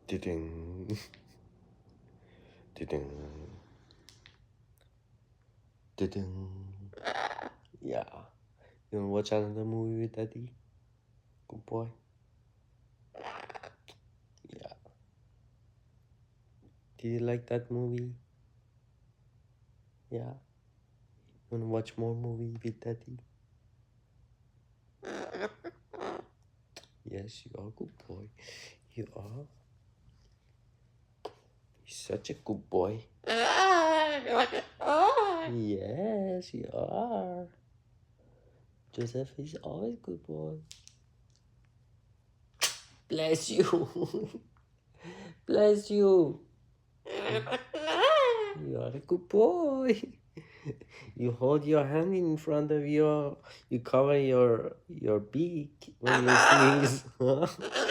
Ding. Ding. Ding. Yeah. You wanna watch another movie with Daddy? Good boy. Yeah. Did you like that movie? Yeah. You wanna watch more movie with Daddy? Yes, you are a good boy. You are. You're such a good boy. Yes, you are. Joseph is always a good boy. Bless you. Bless you. You are a good boy. You hold your hand in front of you cover your beak when you sneeze.